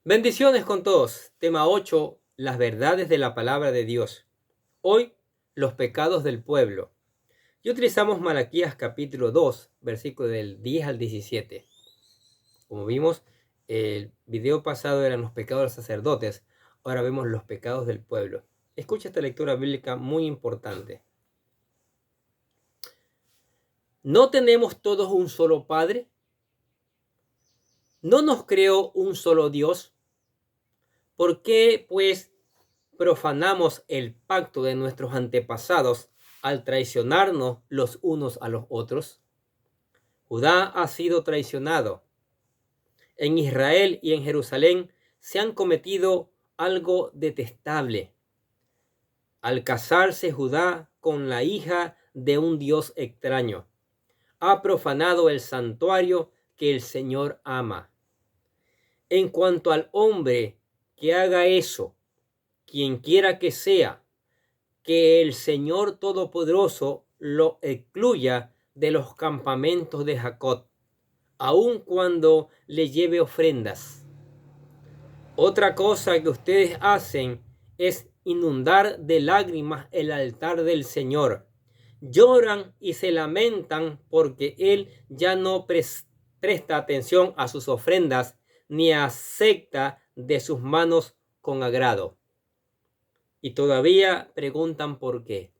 Bendiciones con todos. Tema 8. Las verdades de la palabra de Dios. Hoy, los pecados del pueblo. Y utilizamos Malaquías capítulo 2, versículo del 10 al 17. Como vimos, el video pasado eran los pecados de los sacerdotes. Ahora vemos los pecados del pueblo. Escucha esta lectura bíblica muy importante. ¿No tenemos todos un solo Padre? ¿No nos creó un solo Dios? ¿Por qué, pues, profanamos el pacto de nuestros antepasados al traicionarnos los unos a los otros? Judá ha sido traicionado. En Israel y en Jerusalén se han cometido algo detestable. Al casarse Judá con la hija de un dios extraño, ha profanado el santuario que el Señor ama. En cuanto al hombre que haga eso, quien quiera que sea, que el Señor Todopoderoso lo excluya de los campamentos de Jacob, aun cuando le lleve ofrendas. Otra cosa que ustedes hacen es inundar de lágrimas el altar del Señor. Lloran y se lamentan porque Él ya no presta atención a sus ofrendas ni acepta de sus manos con agrado. Y todavía preguntan por qué.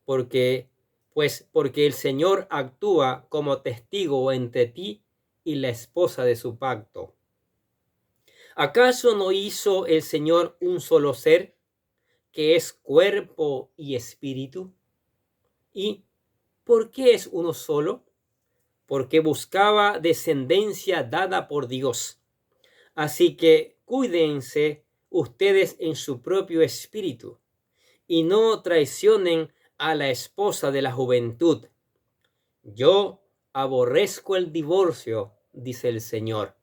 Porque el Señor actúa como testigo entre ti y la esposa de su pacto. ¿Acaso no hizo el Señor un solo ser, que es cuerpo y espíritu? ¿Y por qué es uno solo? Porque buscaba descendencia dada por Dios. Así que cuídense ustedes en su propio espíritu y no traicionen a la esposa de la juventud. Yo aborrezco el divorcio, dice el Señor,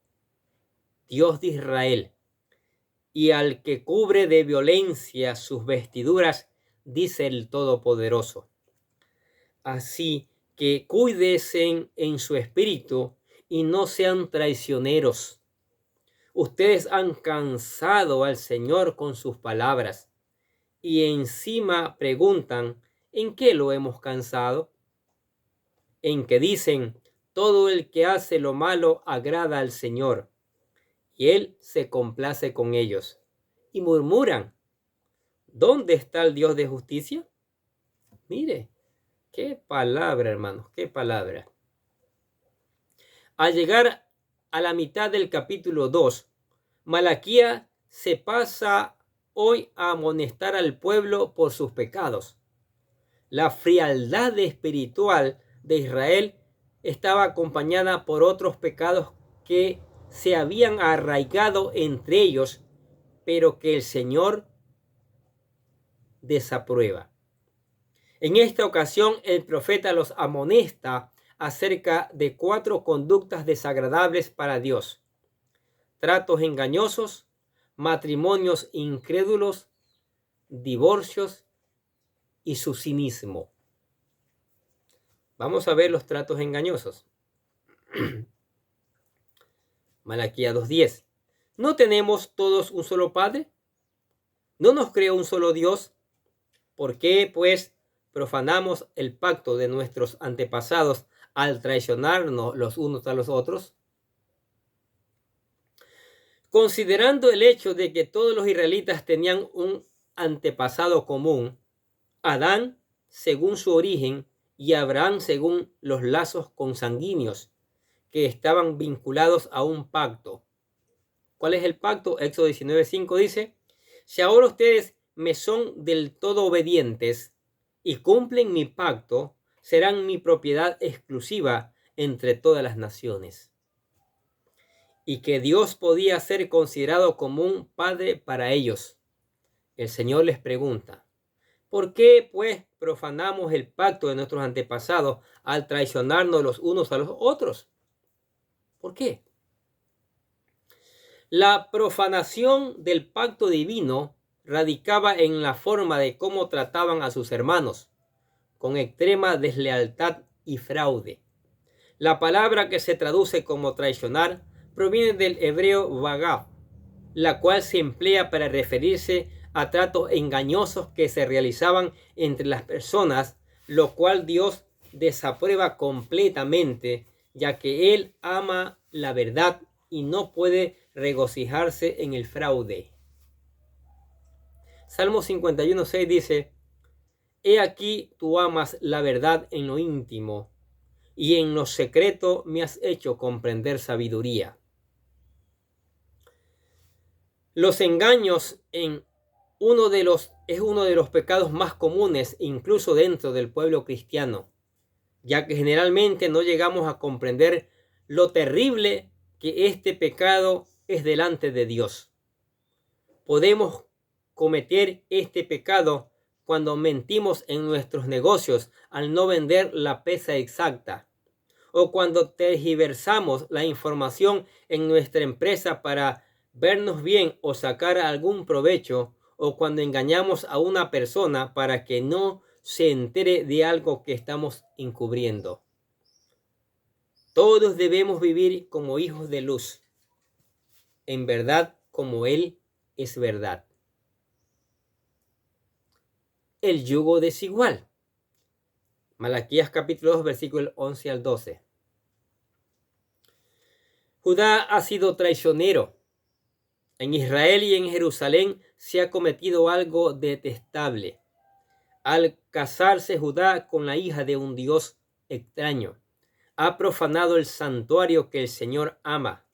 Dios de Israel, y al que cubre de violencia sus vestiduras, dice el Todopoderoso. Así que cuídense en su espíritu y no sean traicioneros. Ustedes han cansado al Señor con sus palabras y encima preguntan, ¿en qué lo hemos cansado? En que dicen, todo el que hace lo malo agrada al Señor, y Él se complace con ellos. Y murmuran, ¿dónde está el Dios de justicia? Mire, qué palabra, hermanos, qué palabra. Al llegar a la mitad del capítulo 2, Malaquías se pasa hoy a amonestar al pueblo por sus pecados. La frialdad espiritual de Israel estaba acompañada por otros pecados que se habían arraigado entre ellos, pero que el Señor desaprueba. En esta ocasión, el profeta los amonesta acerca de 4 conductas desagradables para Dios: tratos engañosos, matrimonios incrédulos, divorcios y su cinismo. Vamos a ver los tratos engañosos. Malaquías 2:10. ¿No tenemos todos un solo Padre? ¿No nos creó un solo Dios? ¿Por qué, pues, profanamos el pacto de nuestros antepasados al traicionarnos los unos a los otros? Considerando el hecho de que todos los israelitas tenían un antepasado común, Adán según su origen y Abraham según los lazos consanguíneos que estaban vinculados a un pacto. ¿Cuál es el pacto? Éxodo 19:5 dice, si ahora ustedes me son del todo obedientes y cumplen mi pacto, serán mi propiedad exclusiva entre todas las naciones. Y que Dios podía ser considerado como un padre para ellos. El Señor les pregunta, ¿por qué pues profanamos el pacto de nuestros antepasados al traicionarnos los unos a los otros? ¿Por qué? La profanación del pacto divino radicaba en la forma de cómo trataban a sus hermanos, con extrema deslealtad y fraude. La palabra que se traduce como traicionar proviene del hebreo vagav, la cual se emplea para referirse a tratos engañosos que se realizaban entre las personas, lo cual Dios desaprueba completamente, ya que Él ama la verdad y no puede regocijarse en el fraude. Salmo 51:6 dice: He aquí tú amas la verdad en lo íntimo, y en lo secreto me has hecho comprender sabiduría. Los engaños es uno de los pecados más comunes, incluso dentro del pueblo cristiano, ya que generalmente no llegamos a comprender lo terrible que este pecado es delante de Dios. Podemos cometer este pecado cuando mentimos en nuestros negocios al no vender la pesa exacta, o cuando tergiversamos la información en nuestra empresa para vernos bien o sacar algún provecho, o cuando engañamos a una persona para que no se entere de algo que estamos encubriendo. Todos debemos vivir como hijos de luz, en verdad como Él es verdad. El yugo desigual. Malaquías capítulo 2, versículos 11 al 12. Judá ha sido traicionero. En Israel y en Jerusalén se ha cometido algo detestable. Al casarse Judá con la hija de un dios extraño, ha profanado el santuario que el Señor ama.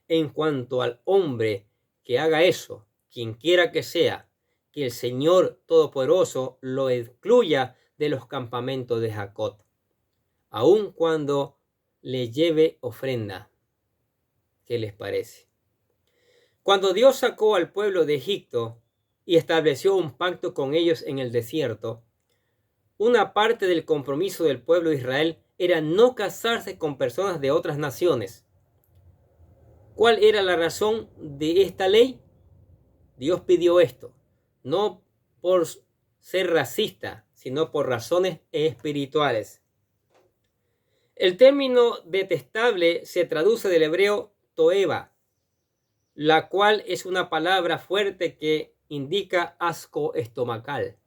En cuanto al hombre que haga eso, quien quiera que sea, que el Señor Todopoderoso lo excluya de los campamentos de Jacob, aun cuando le lleve ofrenda. ¿Qué les parece? Cuando Dios sacó al pueblo de Egipto y estableció un pacto con ellos en el desierto, una parte del compromiso del pueblo de Israel era no casarse con personas de otras naciones. ¿Cuál era la razón de esta ley? Dios pidió esto, no por ser racista, sino por razones espirituales. El término detestable se traduce del hebreo toeva, la cual es una palabra fuerte que indica asco estomacal.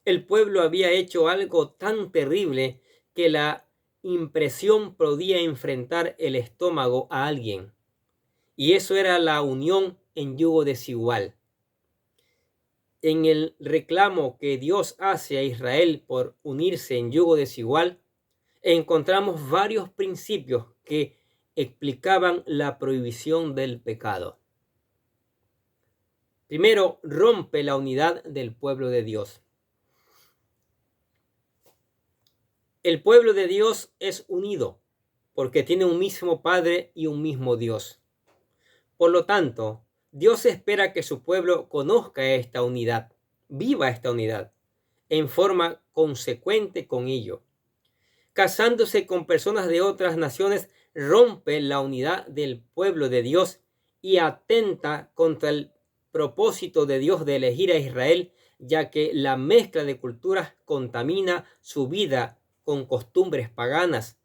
El pueblo había hecho algo tan terrible que la impresión podía enfrentar el estómago a alguien. Y eso era la unión en yugo desigual. En el reclamo que Dios hace a Israel por unirse en yugo desigual, encontramos varios principios que explicaban la prohibición del pecado. Primero, rompe la unidad del pueblo de Dios. El pueblo de Dios es unido porque tiene un mismo Padre y un mismo Dios. Por lo tanto, Dios espera que su pueblo conozca esta unidad, viva esta unidad, en forma consecuente con ello. Casándose con personas de otras naciones rompe la unidad del pueblo de Dios y atenta contra el propósito de Dios de elegir a Israel, ya que la mezcla de culturas contamina su vida con costumbres paganas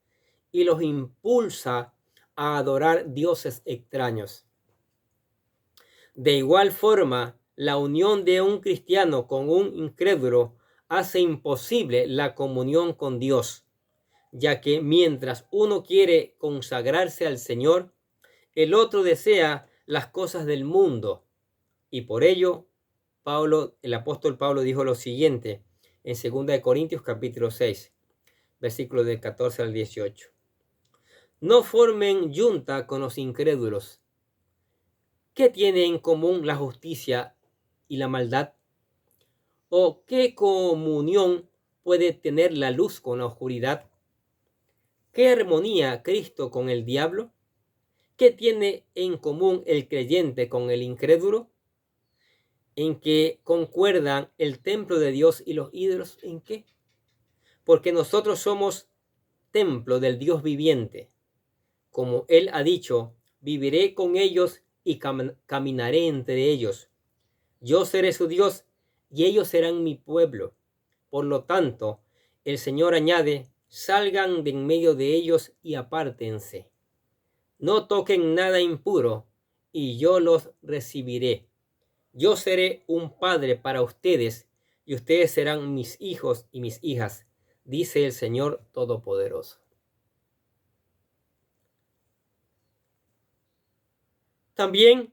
y los impulsa a adorar dioses extraños. De igual forma, la unión de un cristiano con un incrédulo hace imposible la comunión con Dios, ya que mientras uno quiere consagrarse al Señor, el otro desea las cosas del mundo. Y por ello, el apóstol Pablo dijo lo siguiente en 2 Corintios capítulo 6, versículos del 14 al 18. No formen yunta con los incrédulos. ¿Qué tiene en común la justicia y la maldad? ¿O qué comunión puede tener la luz con la oscuridad? ¿Qué armonía Cristo con el diablo? ¿Qué tiene en común el creyente con el incrédulo? ¿En qué concuerdan el templo de Dios y los ídolos? ¿En qué? Porque nosotros somos templo del Dios viviente. Como Él ha dicho, viviré con ellos y caminaré entre ellos. Yo seré su Dios y ellos serán mi pueblo. Por lo tanto, el Señor añade, salgan de en medio de ellos y apártense. No toquen nada impuro, y yo los recibiré. Yo seré un padre para ustedes, y ustedes serán mis hijos y mis hijas, dice el Señor Todopoderoso. También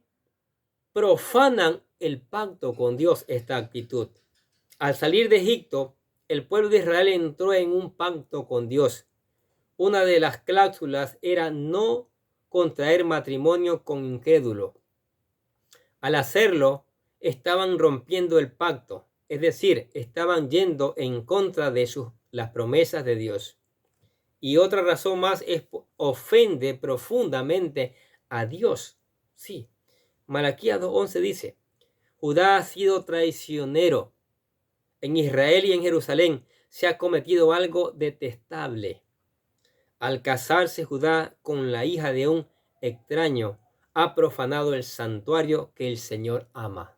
profanan el pacto con Dios esta actitud. Al salir de Egipto, el pueblo de Israel entró en un pacto con Dios. Una de las cláusulas era no contraer matrimonio con incrédulo. Al hacerlo, estaban rompiendo el pacto, es decir, estaban yendo en contra de las promesas de Dios. Y otra razón más es ofende profundamente a Dios. Sí, Malaquías 2:11 dice, Judá ha sido traicionero. En Israel y en Jerusalén se ha cometido algo detestable. Al casarse Judá con la hija de un extraño, ha profanado el santuario que el Señor ama.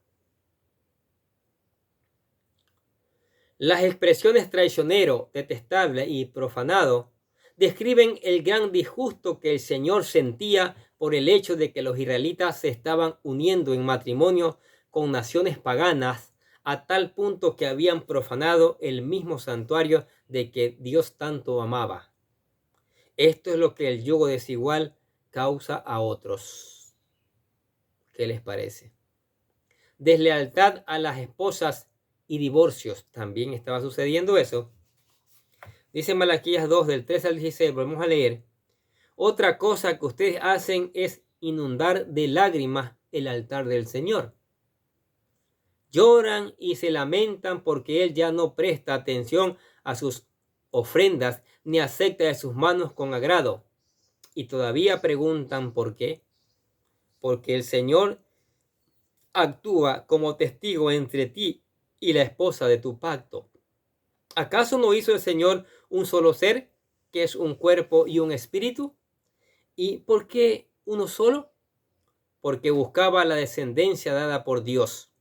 Las expresiones traicionero, detestable y profanado describen el gran disgusto que el Señor sentía por el hecho de que los israelitas se estaban uniendo en matrimonio con naciones paganas a tal punto que habían profanado el mismo santuario de que Dios tanto amaba. Esto es lo que el yugo desigual causa a otros. ¿Qué les parece? Deslealtad a las esposas y divorcios. También estaba sucediendo eso. Dice Malaquías 2, del 3 al 16, volvemos a leer. Otra cosa que ustedes hacen es inundar de lágrimas el altar del Señor. Lloran y se lamentan porque Él ya no presta atención a sus ofrendas ni acepta de sus manos con agrado. Y todavía preguntan por qué. Porque el Señor actúa como testigo entre ti y la esposa de tu pacto. ¿Acaso no hizo el Señor un solo ser, que es un cuerpo y un espíritu? ¿Y por qué uno solo? Porque buscaba la descendencia dada por Dios.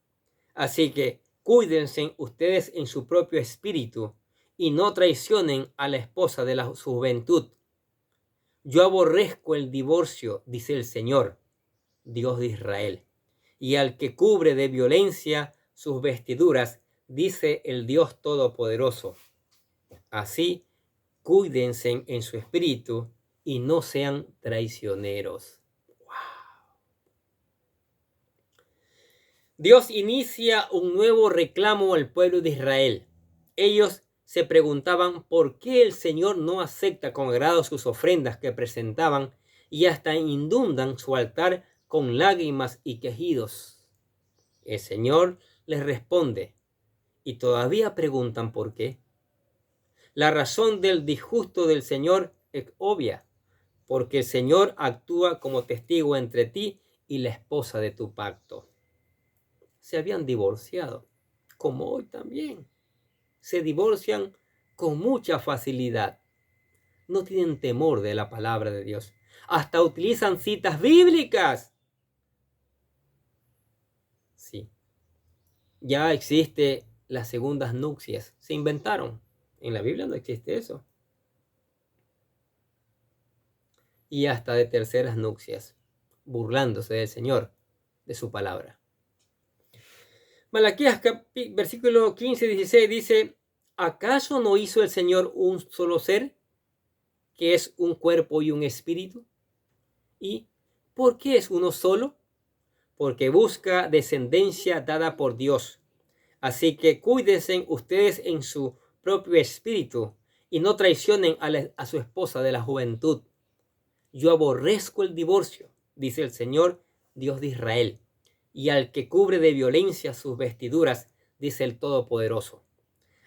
Así que cuídense ustedes en su propio espíritu y no traicionen a la esposa de su juventud. Yo aborrezco el divorcio, dice el Señor, Dios de Israel, y al que cubre de violencia sus vestiduras, dice el Dios Todopoderoso. Así, cuídense en su espíritu y no sean traicioneros. Dios inicia un nuevo reclamo al pueblo de Israel. Ellos se preguntaban por qué el Señor no acepta con agrado sus ofrendas que presentaban y hasta inundan su altar con lágrimas y quejidos. El Señor les responde y todavía preguntan por qué. La razón del disgusto del Señor es obvia, porque el Señor actúa como testigo entre ti y la esposa de tu pacto. Se habían divorciado, como hoy también. Se divorcian con mucha facilidad. No tienen temor de la palabra de Dios. Hasta utilizan citas bíblicas. Sí. Ya existe las segundas nupcias. Se inventaron. En la Biblia no existe eso. Y hasta de terceras nupcias, burlándose del Señor, de su palabra. Malaquías versículo 15-16 dice, ¿acaso no hizo el Señor un solo ser, que es un cuerpo y un espíritu? ¿Y por qué es uno solo? Porque busca descendencia dada por Dios. Así que cuídense ustedes en su propio espíritu y no traicionen a su esposa de la juventud. Yo aborrezco el divorcio, dice el Señor, Dios de Israel, y al que cubre de violencia sus vestiduras, dice el Todopoderoso.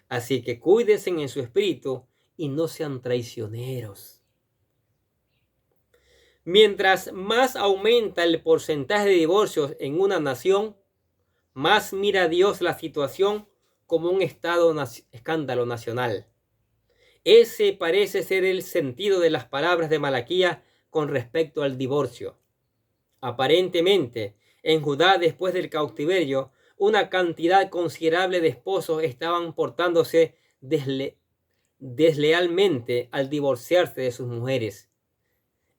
Así que cuídense en su espíritu y no sean traicioneros. Mientras más aumenta el porcentaje de divorcios en una nación, más mira Dios la situación como un escándalo nacional. Ese parece ser el sentido de las palabras de Malaquías con respecto al divorcio. Aparentemente, en Judá, después del cautiverio, una cantidad considerable de esposos estaban portándose deslealmente al divorciarse de sus mujeres.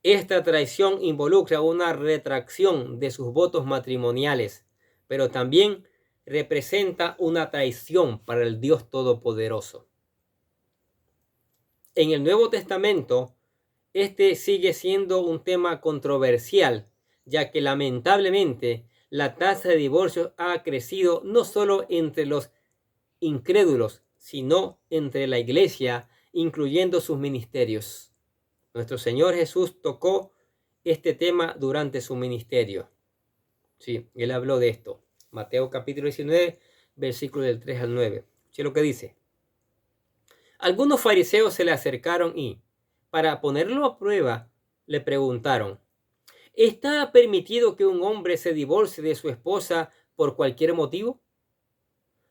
Esta traición involucra una retracción de sus votos matrimoniales, pero también representa una traición para el Dios Todopoderoso. En el Nuevo Testamento, este sigue siendo un tema controversial, ya que lamentablemente la tasa de divorcio ha crecido no solo entre los incrédulos, sino entre la iglesia, incluyendo sus ministerios. Nuestro Señor Jesús tocó este tema durante su ministerio. Sí, él habló de esto. Mateo capítulo 19, versículo del 3 al 9. ¿Qué lo que dice? Algunos fariseos se le acercaron y, para ponerlo a prueba, le preguntaron: ¿está permitido que un hombre se divorcie de su esposa por cualquier motivo?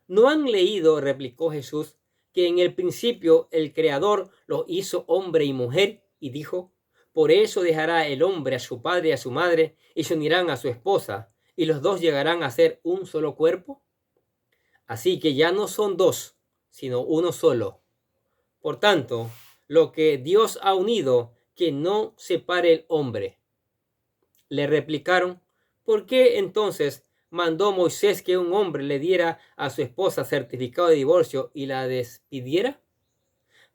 ¿No han leído, replicó Jesús, que en el principio el Creador los hizo hombre y mujer y dijo: por eso dejará el hombre a su padre y a su madre y se unirán a su esposa y los dos llegarán a ser un solo cuerpo? Así que ya no son dos, sino uno solo. Por tanto, lo que Dios ha unido, que no separe el hombre. Le replicaron: ¿por qué entonces mandó Moisés que un hombre le diera a su esposa certificado de divorcio y la despidiera?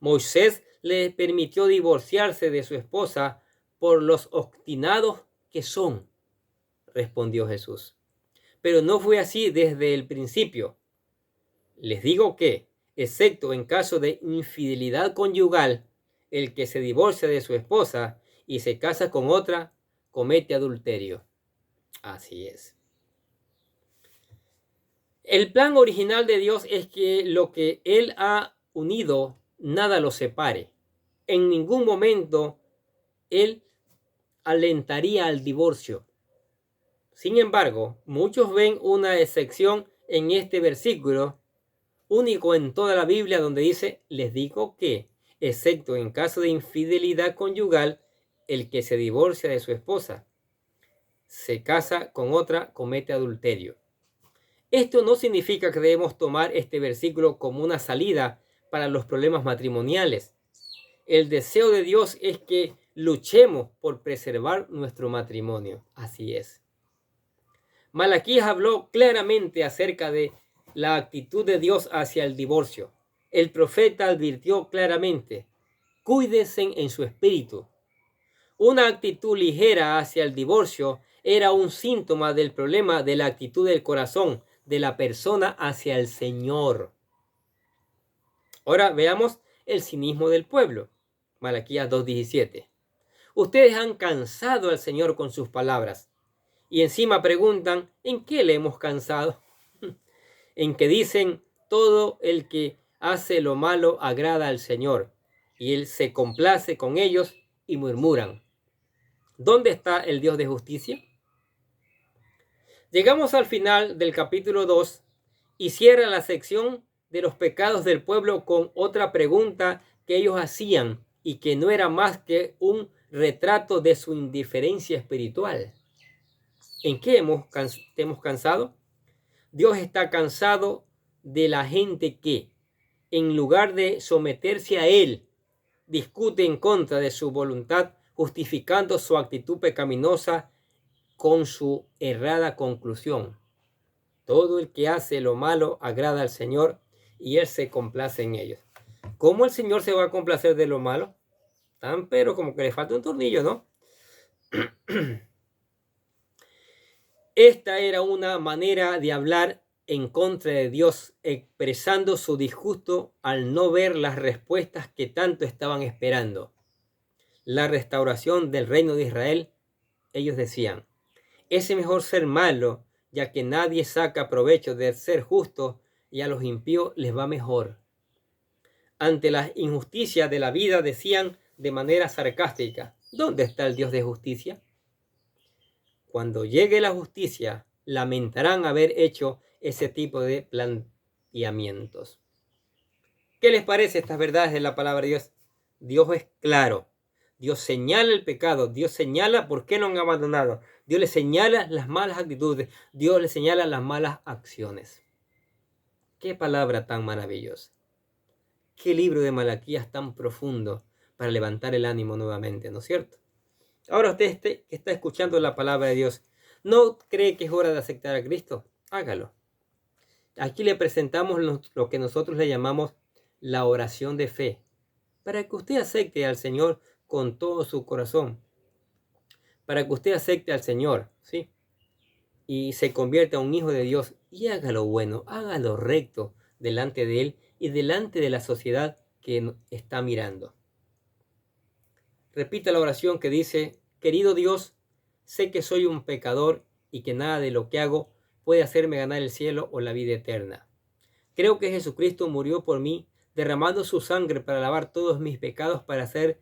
Moisés le permitió divorciarse de su esposa por los obstinados que son, respondió Jesús. Pero no fue así desde el principio. Les digo que, excepto en caso de infidelidad conyugal, el que se divorcia de su esposa y se casa con otra, comete adulterio. Así es. El plan original de Dios es que lo que Él ha unido, nada lo separe. En ningún momento Él alentaría al divorcio. Sin embargo, muchos ven una excepción en este versículo, único en toda la Biblia, donde dice: les digo que, excepto en caso de infidelidad conyugal, el que se divorcia de su esposa, se casa con otra, comete adulterio. Esto no significa que debemos tomar este versículo como una salida para los problemas matrimoniales. El deseo de Dios es que luchemos por preservar nuestro matrimonio. Así es. Malaquías habló claramente acerca de la actitud de Dios hacia el divorcio. El profeta advirtió claramente: cuídense en su espíritu. Una actitud ligera hacia el divorcio era un síntoma del problema de la actitud del corazón de la persona hacia el Señor. Ahora veamos el cinismo del pueblo. Malaquías 2:17. Ustedes han cansado al Señor con sus palabras y encima preguntan: ¿en qué le hemos cansado? En que dicen: todo el que hace lo malo agrada al Señor, y Él se complace con ellos, y murmuran: ¿dónde está el Dios de justicia? Llegamos al final del capítulo 2 y cierra la sección de los pecados del pueblo con otra pregunta que ellos hacían y que no era más que un retrato de su indiferencia espiritual. ¿En qué hemos cansado? Dios está cansado de la gente que, en lugar de someterse a Él, discute en contra de su voluntad, justificando su actitud pecaminosa con su errada conclusión. Todo el que hace lo malo agrada al Señor y Él se complace en ellos. ¿Cómo el Señor se va a complacer de lo malo? Tan pero como que le falta un tornillo, ¿no? Esta era una manera de hablar en contra de Dios, expresando su disgusto al no ver las respuestas que tanto estaban esperando. La restauración del reino de Israel. Ellos decían: es mejor ser malo, ya que nadie saca provecho de ser justo y a los impíos les va mejor. Ante las injusticias de la vida decían de manera sarcástica: ¿dónde está el Dios de justicia? Cuando llegue la justicia, lamentarán haber hecho ese tipo de planteamientos. ¿Qué les parece estas verdades de la palabra de Dios? Dios es claro. Dios señala el pecado. Dios señala por qué no han abandonado. Dios les señala las malas actitudes. Dios les señala las malas acciones. Qué palabra tan maravillosa. Qué libro de Malaquías tan profundo para levantar el ánimo nuevamente, ¿no es cierto? Ahora usted que está escuchando la palabra de Dios, ¿no cree que es hora de aceptar a Cristo? Hágalo. Aquí le presentamos lo que nosotros le llamamos la oración de fe, para que usted acepte al Señor con todo su corazón, para que usted acepte al Señor, ¿sí? Y se convierta en un hijo de Dios y haga lo bueno, haga lo recto delante de Él y delante de la sociedad que está mirando. Repita la oración que dice: querido Dios, sé que soy un pecador y que nada de lo que hago puede hacerme ganar el cielo o la vida eterna. Creo que Jesucristo murió por mí, derramando su sangre para lavar todos mis pecados, para ser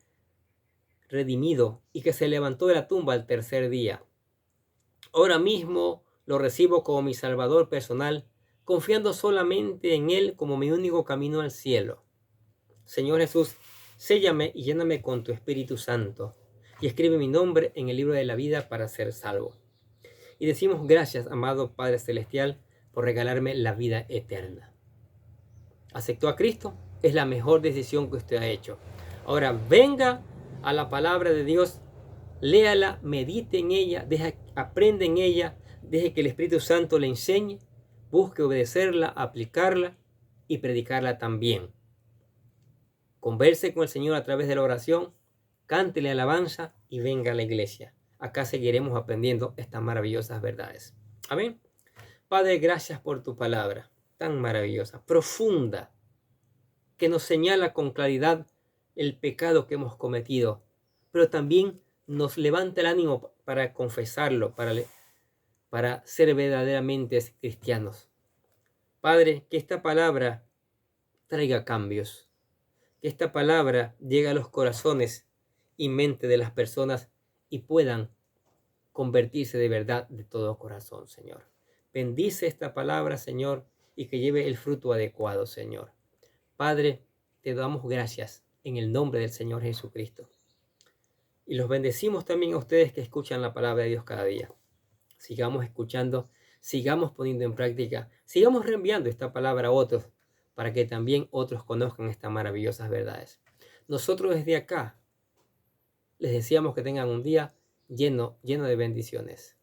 redimido, y que se levantó de la tumba al tercer día. Ahora mismo lo recibo como mi Salvador personal, confiando solamente en Él como mi único camino al cielo. Señor Jesús, séllame y lléname con tu Espíritu Santo, y escribe mi nombre en el libro de la vida para ser salvo. Y decimos gracias, amado Padre Celestial, por regalarme la vida eterna. ¿Aceptó a Cristo? Es la mejor decisión que usted ha hecho. Ahora venga a la palabra de Dios, léala, medite en ella, aprende en ella, deje que el Espíritu Santo le enseñe, busque obedecerla, aplicarla y predicarla también. Converse con el Señor a través de la oración, cántele alabanza y venga a la iglesia. Acá seguiremos aprendiendo estas maravillosas verdades. Amén. Padre, gracias por tu palabra tan maravillosa, profunda, que nos señala con claridad el pecado que hemos cometido, pero también nos levanta el ánimo para confesarlo, para ser verdaderamente cristianos. Padre, que esta palabra traiga cambios, que esta palabra llegue a los corazones y mente de las personas y puedan convertirse de verdad de todo corazón, Señor. Bendice esta palabra, Señor, y que lleve el fruto adecuado, Señor. Padre, te damos gracias en el nombre del Señor Jesucristo. Y los bendecimos también a ustedes que escuchan la palabra de Dios cada día. Sigamos escuchando, sigamos poniendo en práctica, sigamos reenviando esta palabra a otros para que también otros conozcan estas maravillosas verdades. Nosotros desde acá les deseamos que tengan un día lleno de bendiciones.